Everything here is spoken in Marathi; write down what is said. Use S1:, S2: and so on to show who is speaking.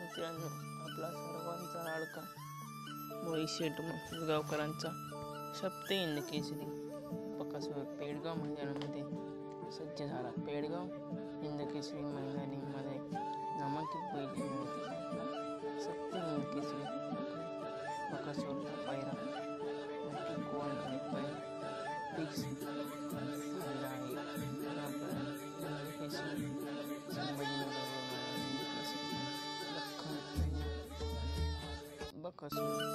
S1: मित्रांनो, आपला सर्वांचा लाडका मुळी शेठ गावकरांचा सप्तहिंद केसरी बकासूर पेडगाव मैदानामध्ये सज्ज झाला. पेडगाव हिंद केसरी मैदानीमध्ये नामांकित बैल सप्तहिंद केसरी बकासूरचा पायरा नक्की कोण आणि पायरा फिक्स झालेला आहे. हिंद केसरी संभाजीनगर बकासूर